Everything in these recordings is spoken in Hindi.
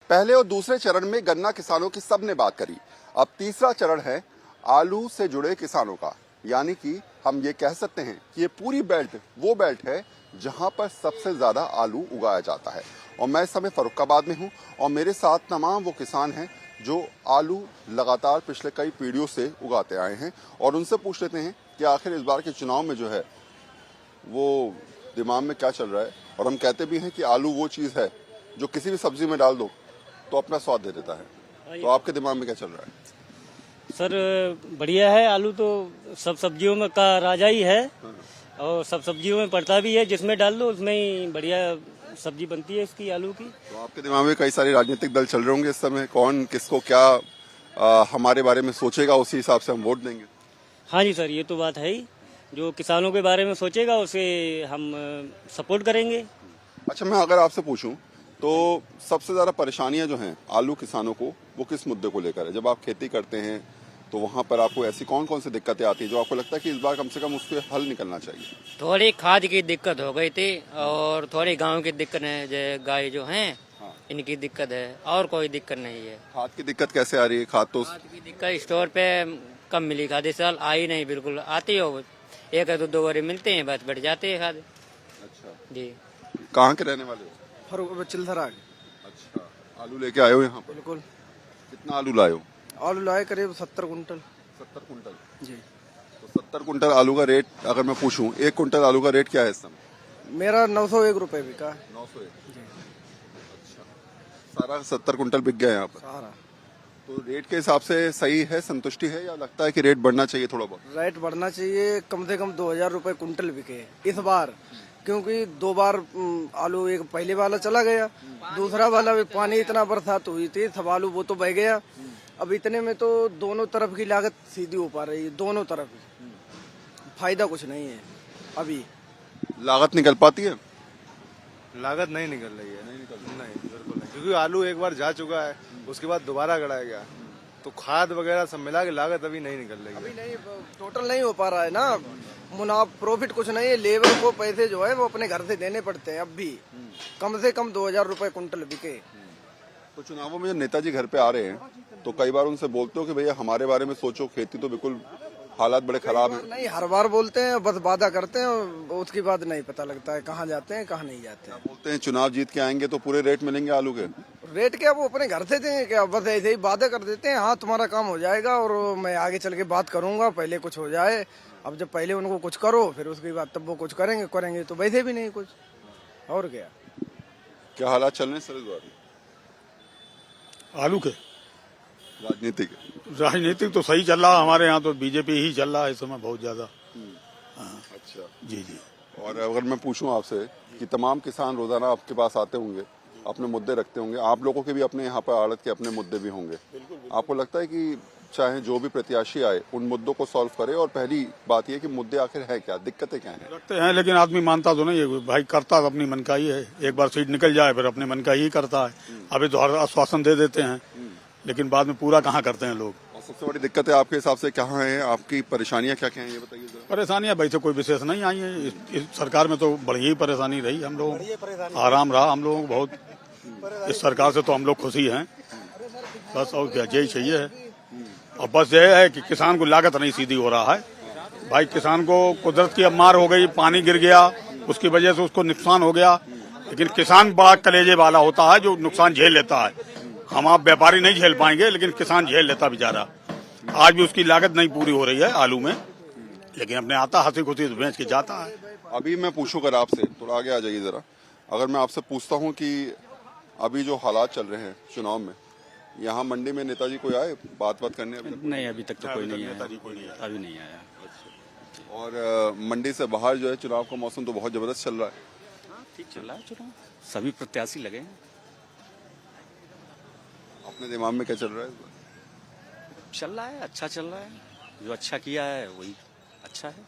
पहले और दूसरे चरण में गन्ना किसानों की सबने बात करी। अब तीसरा चरण है आलू से जुड़े किसानों का, यानी कि हम ये कह सकते हैं कि ये पूरी बेल्ट वो बेल्ट है जहां पर सबसे ज्यादा आलू उगाया जाता है। और मैं इस समय फर्रुखाबाद में हूं और मेरे साथ तमाम वो किसान हैं जो आलू लगातार पिछले कई पीढ़ियों से उगाते आए हैं और उनसे पूछ लेते हैं कि आखिर इस बार के चुनाव में जो है वो दिमाग में क्या चल रहा है। और हम कहते भी हैं कि आलू वो चीज़ है जो किसी भी सब्जी में डाल दो तो अपना स्वाद दे देता है। तो आपके दिमाग में क्या चल रहा है? सर बढ़िया है, आलू तो सब सब्जियों में का राजा ही है और सब सब्जियों में पड़ता भी है, जिसमें डाल दो उसमें ही बढ़िया सब्जी बनती है इसकी, आलू की। तो आपके दिमाग में कई सारे राजनीतिक दल चल रहे होंगे इस समय, कौन किसको क्या हमारे बारे में सोचेगा उसी हिसाब से हम वोट देंगे। हाँ जी सर, ये तो बात है ही, जो किसानों के बारे में सोचेगा उसे हम सपोर्ट करेंगे। अच्छा, मैं अगर आपसे पूछूं तो सबसे ज्यादा परेशानियां जो हैं आलू किसानों को वो किस मुद्दे को लेकर है? जब आप खेती करते हैं तो वहां पर आपको ऐसी कौन कौन सी दिक्कतें आती है जो आपको लगता है कि इस बार कम से कम उसके हल निकलना चाहिए? थोड़ी खाद की दिक्कत हो गई थी और थोड़ी गांव की दिक्कत है, जो गाय जो हैं इनकी दिक्कत है, और कोई दिक्कत नहीं है। खाद की दिक्कत कैसे आ रही है? खाद की दिक्कत स्टोर पे कम मिली खाद, इस साल आई नहीं, बिल्कुल आती हो एक है तो 2 बारी मिलते हैं, बस बढ़ जाते हैं खाद। अच्छा जी, कहाँ के रहने वाले हो? चिलधरा। अच्छा, आलू लेके आए हो यहाँ पर? बिल्कुल। कितना आलू लाए हो? आलू लाए करीब 70 कुंटल। 70 कुंटल जी। तो 70 कुंटल आलू का रेट अगर मैं पूछूं, 1 कुंटल आलू का रेट क्या है इस समय? मेरा 901 रुपए बिका। 901। जी। अच्छा, सारा 70 कुंटल बिक गया यहाँ पर? सारा। तो रेट के हिसाब से सही है, संतुष्टि है, या लगता है कि रेट बढ़ना चाहिए थोड़ा बहुत? रेट बढ़ना चाहिए, कम से कम 2000 रुपए कुंटल बिके इस बार, क्योंकि 2 बार आलू, एक पहले वाला चला गया, दूसरा वाला भी पानी इतना बरसात हुई थी, सब आलू वो तो बह गया। अब इतने में तो दोनों तरफ की लागत सीधी हो पा रही है, दोनों तरफ फायदा कुछ नहीं है अभी। लागत निकल पाती है? लागत नहीं निकल रही है। नहीं, बिल्कुल नहीं, क्योंकि आलू एक बार जा चुका है, उसके बाद दोबारा गड़ाया गया, तो खाद वगैरह सब मिला के लागत अभी नहीं निकल रही है। अभी नहीं, टोटल नहीं हो पा रहा है ना, मुनाफा प्रॉफिट कुछ नहीं है। लेबर को पैसे जो है वो अपने घर से देने पड़ते हैं। अब भी कम से कम 2000 रुपए कुंटल बिके। तो चुनावों में जब नेताजी घर पे आ रहे हैं तो कई बार उनसे बोलते हो कि भैया हमारे बारे में सोचो, खेती तो बिल्कुल हालात बड़े खराब हैं? नहीं, हर बार बोलते हैं, बस वादा करते हैं, उसके बाद नहीं पता लगता है कहाँ जाते हैं कहाँ नहीं जाते हैं। बोलते हैं चुनाव जीत के आएंगे तो पूरे रेट मिलेंगे आलू के? रेट क्या वो अपने घर से देंगे क्या? बस ऐसे ही वादा कर देते हैं, हाँ तुम्हारा काम हो जाएगा और मैं आगे चल के बात करूंगा, पहले कुछ हो जाए। अब जब पहले उनको कुछ करो फिर उसके बाद तब वो कुछ करेंगे तो वैसे भी नहीं कुछ, और क्या हालात चल रहे हैं सर इस बार आलू के? राजनीतिक तो सही चल रहा, हमारे यहाँ तो बीजेपी ही चल रहा है इस समय बहुत ज्यादा। अच्छा जी जी। और अगर मैं पूछूं आपसे कि तमाम किसान रोजाना आपके पास आते होंगे, अपने मुद्दे रखते होंगे, आप लोगों के भी अपने यहाँ पर आड़त के अपने मुद्दे भी होंगे, आपको लगता है कि चाहे जो भी प्रत्याशी आए उन मुद्दों को सॉल्व करे? और पहली बात यह कि मुद्दे आखिर है क्या, दिक्कतें क्या हैं? रखते हैं लेकिन आदमी मानता तो नहीं है भाई, करता तो अपनी मन का ही है। एक बार सीट निकल जाए फिर अपने मन का ही करता है। अभी तो हर आश्वासन दे देते हैं लेकिन बाद में पूरा कहाँ करते हैं लोग। और सबसे बड़ी दिक्कतें आपके हिसाब से कहाँ हैं? आपकी परेशानियां क्या क्या हैं ये बताइए जरा। परेशानियां भाई तो कोई विशेष नहीं आई है, इस सरकार में तो बड़ी ही परेशानी रही, हम लोग आराम रहा हम लोगों को बहुत। इस सरकार से तो हम लोग खुशी हैं बस, और क्या यही चाहिए है। और बस ये है कि किसान को लागत नहीं सीधी हो रहा है भाई, किसान को कुदरत की अब मार हो गई, पानी गिर गया उसकी वजह से उसको नुकसान हो गया, लेकिन किसान बड़ा कलेजे वाला होता है जो नुकसान झेल लेता है। हम आप व्यापारी नहीं झेल पाएंगे लेकिन किसान झेल लेता बेचारा। आज भी उसकी लागत नहीं पूरी हो रही है आलू में, लेकिन अपने आता हंसी खुशी बेच के जाता है। अभी मैं पूछूं अगर आपसे, थोड़ा आगे आ जाइए जरा, अगर मैं आपसे पूछता हूं कि अभी जो हालात चल रहे हैं चुनाव में, यहाँ मंडी में नेताजी कोई आए बात करने? नहीं, अभी तक तो कोई नहीं आया, अभी नहीं आया। और मंडी से बाहर जो है चुनाव का मौसम तो बहुत जबरदस्त चल रहा है। ठीक चल रहा है चुनाव, सभी प्रत्याशी लगे हैं। अपने दिमाग में क्या चल रहा है? चल रहा है, अच्छा चल रहा है, जो अच्छा किया है वही अच्छा है।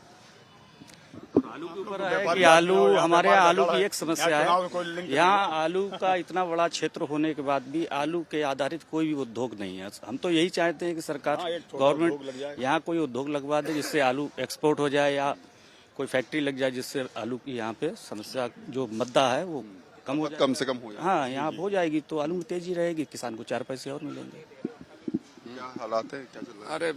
आलू के ऊपर है कि आलू, हमारे यहाँ आलू की एक समस्या है, यहाँ आलू का इतना बड़ा क्षेत्र होने के बाद भी आलू के आधारित कोई भी उद्योग नहीं है। हम तो यही चाहते हैं कि सरकार, गवर्नमेंट यहाँ कोई उद्योग लगवा दे जिससे आलू एक्सपोर्ट हो जाए, या कोई फैक्ट्री लग जाए जिससे आलू की यहाँ पे समस्या जो मुद्दा है वो कम हो कम से कम हो जाए। हाँ यहाँ हो जाएगी तो आलू में तेजी रहेगी, किसान को 4 पैसे और मिलेंगे। क्या हालात है, क्या चल रहा है? अरे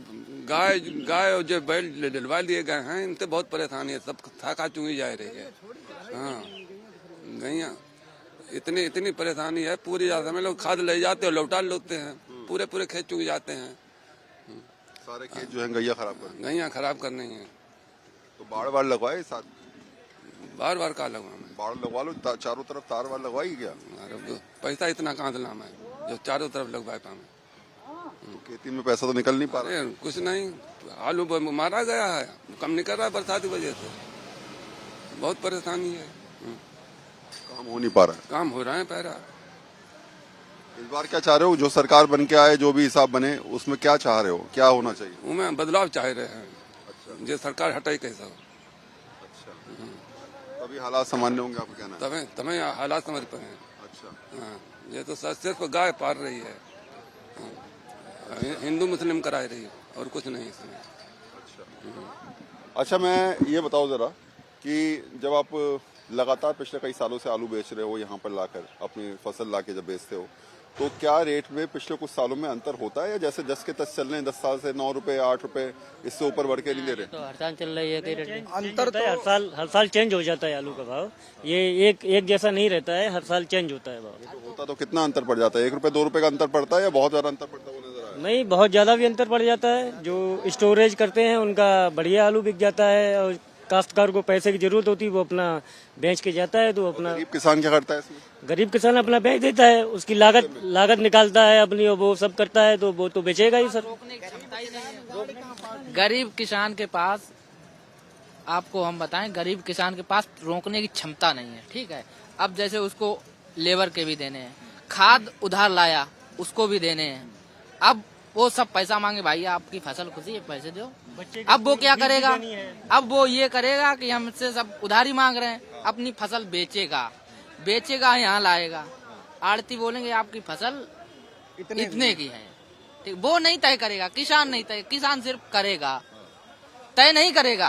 गाय और जो बैल डलवा लिए गए हैं इनसे बहुत परेशानी है, सब थका चुंगी जा रही है। हाँ गैया इतनी परेशानी है, पूरी जाते में लोग खाद ले जाते और लौटा लेते हैं, पूरे खेत चुग जाते हैं। सारे खेत जो है गैया खराब कर गैया खराब करनी है। तो बाड़ लगवाए साथ, बार का लगवाना है। बाड़ लगवा लो, चारों तरफ तार वार लगवाई क्या? अरे पैसा इतना कहाँ से लाना है जो चारों तरफ लगवा पाए। तो खेती में पैसा तो निकल नहीं पा रहा। अरे कुछ नहीं, आलू मारा गया है, कम नहीं कर रहा है बरसात की वजह से, बहुत परेशानी है। काम हो नहीं पा रहा है। काम हो रहा है पैरा। इस बार क्या चाह रहे हो, जो सरकार बन के आए, जो भी हिसाब बने, उसमें क्या चाह रहे हो, क्या होना चाहिए? उनमें बदलाव चाह रहे हैं। अच्छा। जो सरकार हटाई कैसा हो। अच्छा, तभी हालात सामान्य होंगे, आपको कहना है? तमें हालात समझ पाए हैं। अच्छा, हाँ, ये तो सिर्फ गाय पार रही है। हिंदू मुस्लिम कराई रही है और कुछ नहीं इसमें। अच्छा, मैं ये बताओ जरा कि जब आप लगातार पिछले कई सालों से आलू बेच रहे हो, यहाँ पर लाकर अपनी फसल लाके जब बेचते हो, तो क्या रेट में पिछले कुछ सालों में अंतर होता है, या जैसे 10 के 10 चल रहे हैं, 10 साल से 9 रुपए 8 रुपए, इससे ऊपर बढ़ के नहीं दे रहे? तो हर साल चल रही है कि अंतर तो हर साल चेंज हो जाता है आलू का भाव। ये एक जैसा नहीं रहता है, हर साल चेंज होता है भाव। तो होता तो कितना अंतर पड़ जाता है? 1 रुपए 2 रुपए का अंतर पड़ता है या बहुत ज्यादा अंतर पड़ता है, वो नजर आया? नहीं, बहुत ज्यादा भी अंतर पड़ जाता है। जो स्टोरेज करते हैं उनका बढ़िया आलू बिक जाता है, और काश्तकार को पैसे की जरूरत होती है, वो अपना बेच के जाता है। तो अपना गरीब किसान क्या करता है इसमें? गरीब किसान अपना बेच देता है, उसकी लागत निकालता है अपनी, और वो सब करता है, तो वो तो बेचेगा ही सर। गरीब किसान के पास, आपको हम बताएं, गरीब किसान के पास रोकने की क्षमता नहीं है। ठीक है, अब जैसे उसको लेबर के भी देने हैं, खाद उधार लाया उसको भी देने हैं, अब वो सब पैसा मांगे, भाई आपकी फसल खुशी है पैसे दो। अब वो क्या करेगा? अब वो ये करेगा कि हमसे सब उधारी मांग रहे हैं, अपनी फसल बेचेगा यहाँ लाएगा, आड़ती बोलेंगे आपकी फसल इतने की है। ठीक, वो नहीं तय करेगा, किसान नहीं तय, किसान सिर्फ करेगा, तय नहीं करेगा।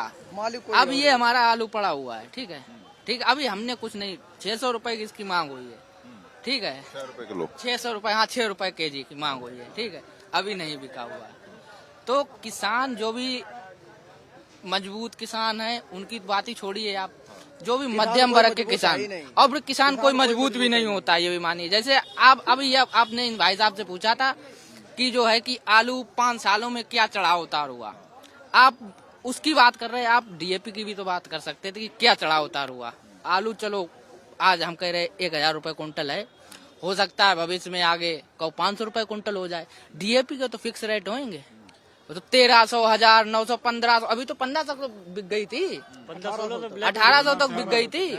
अब ये हमारा आलू पड़ा हुआ है, ठीक है, ठीक, अभी हमने कुछ नहीं, 600 रुपए की इसकी मांग हुई है, ठीक है, 6 रुपए किलो, 600 रुपए, हाँ 6 रुपए केजी की मांग हुई है, ठीक है, अभी नहीं बिका हुआ है। तो किसान जो भी मजबूत किसान है उनकी बात ही छोड़िए आप, जो भी मध्यम वर्ग के किसान, और किसान कोई मजबूत भी नहीं होता, ये भी मानिए। जैसे आप अभी आपने इन भाई साहब से पूछा था कि जो है कि आलू 5 सालों में क्या चढ़ाव उतार हुआ, आप उसकी बात कर रहे हैं, आप डीएपी की भी तो बात कर सकते थे कि क्या चढ़ाव उतार हुआ। आलू चलो आज हम कह रहे 1000 रुपए कुंटल है, हो सकता है भविष्य में आगे 500 रुपए कुंटल हो जाए। डीएपी के तो फिक्स रेट होंगे, तो 1300, 1000, 900, 1500, अभी तो 1500 तक बिक गई थी, 1800 तक बिक गई थी।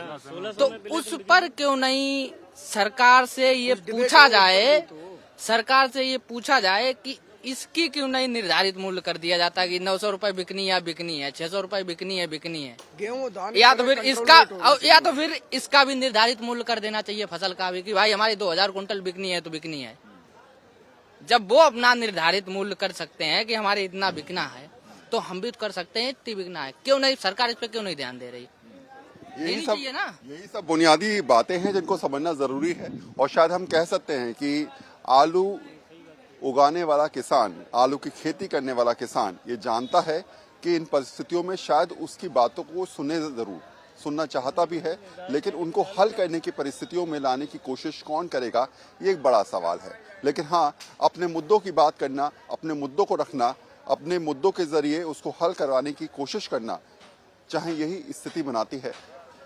तो उस पर क्यों नहीं सरकार से ये पूछा जाए कि इसकी क्यों नहीं निर्धारित मूल्य कर दिया जाता कि 900 रुपए बिकनी है, 600 रुपए बिकनी है, गेहूं धान, या तो फिर इसका भी निर्धारित मूल्य कर देना चाहिए फसल का भी, कि भाई हमारी 2000 कुंटल बिकनी है तो बिकनी है। जब वो अपना निर्धारित मूल्य कर सकते हैं कि हमारे इतना बिकना है, तो हम भी कर सकते हैं इतनी बिकना है। क्यों नहीं सरकार इस पे क्यों नहीं ध्यान दे रही? यही सब बुनियादी बातें हैं जिनको समझना जरूरी है। और शायद हम कह सकते हैं कि आलू उगाने वाला किसान, आलू की खेती करने वाला किसान ये जानता है कि इन परिस्थितियों में शायद उसकी बातों को सुनना चाहता भी है, लेकिन उनको हल करने की परिस्थितियों में लाने की कोशिश कौन करेगा, ये एक बड़ा सवाल है। लेकिन हाँ, अपने मुद्दों की बात करना, अपने मुद्दों को रखना, अपने मुद्दों के जरिए उसको हल करवाने की कोशिश करना, चाहे यही स्थिति बनाती है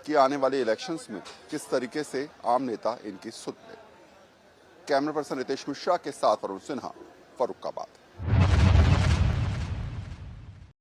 कि आने वाले इलेक्शंस में किस तरीके से आम नेता इनकी सुन ले। कैमरा पर्सन रितेश मिश्रा के साथ वरुण सिन्हा, फर्रुखाबाद।